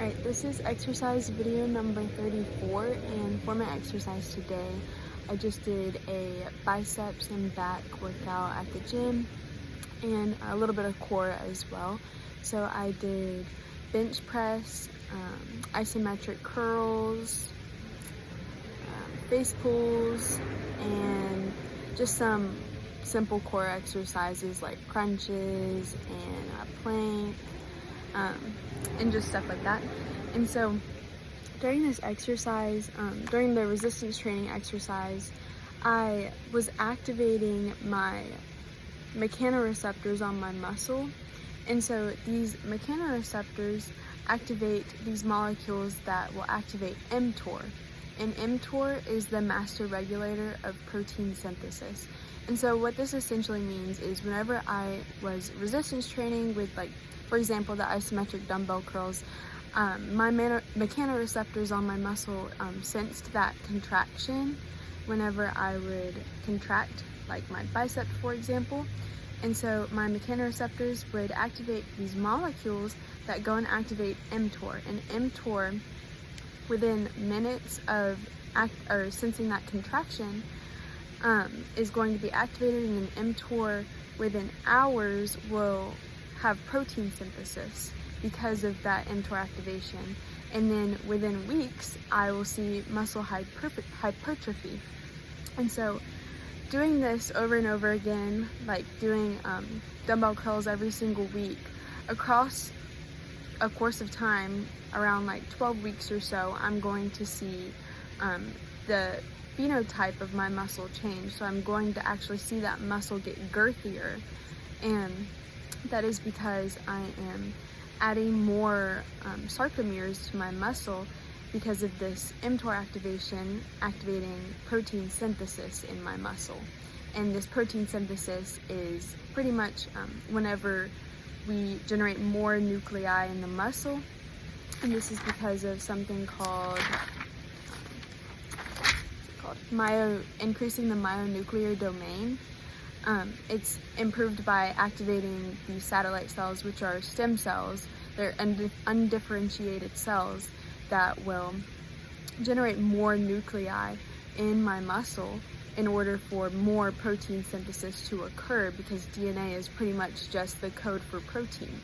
Alright, this is exercise video number 34, and for my exercise today, I just did a biceps and back workout at the gym and a little bit of core as well. So I did bench press, isometric curls, face pulls, and just some simple core exercises like crunches and a plank, and just stuff like that. And so during this exercise, during the resistance training exercise, I was activating my mechanoreceptors on my muscle. And so these mechanoreceptors activate these molecules that will activate mTOR. And mTOR is the master regulator of protein synthesis. And so what this essentially means is whenever I was resistance training with, like, for example, the isometric dumbbell curls, my mechanoreceptors on my muscle sensed that contraction whenever I would contract, like my bicep, for example. And so my mechanoreceptors would activate these molecules that go and activate mTOR. And mTOR, within minutes of sensing that contraction, is going to be activated, and then mTOR within hours will have protein synthesis because of that mTOR activation. And then within weeks, I will see muscle hypertrophy. And so doing this over and over again, like doing dumbbell curls every single week across a course of time, around like 12 weeks or so, I'm going to see the phenotype of my muscle change. So I'm going to actually see that muscle get girthier, and that is because I am adding more sarcomeres to my muscle because of this mTOR activation activating protein synthesis in my muscle. And this protein synthesis is pretty much whenever we generate more nuclei in the muscle, and this is because of something called increasing the myonuclear domain. It's improved by activating the satellite cells, which are stem cells. They're undifferentiated cells that will generate more nuclei in my muscle in order for more protein synthesis to occur, because DNA is pretty much just the code for protein.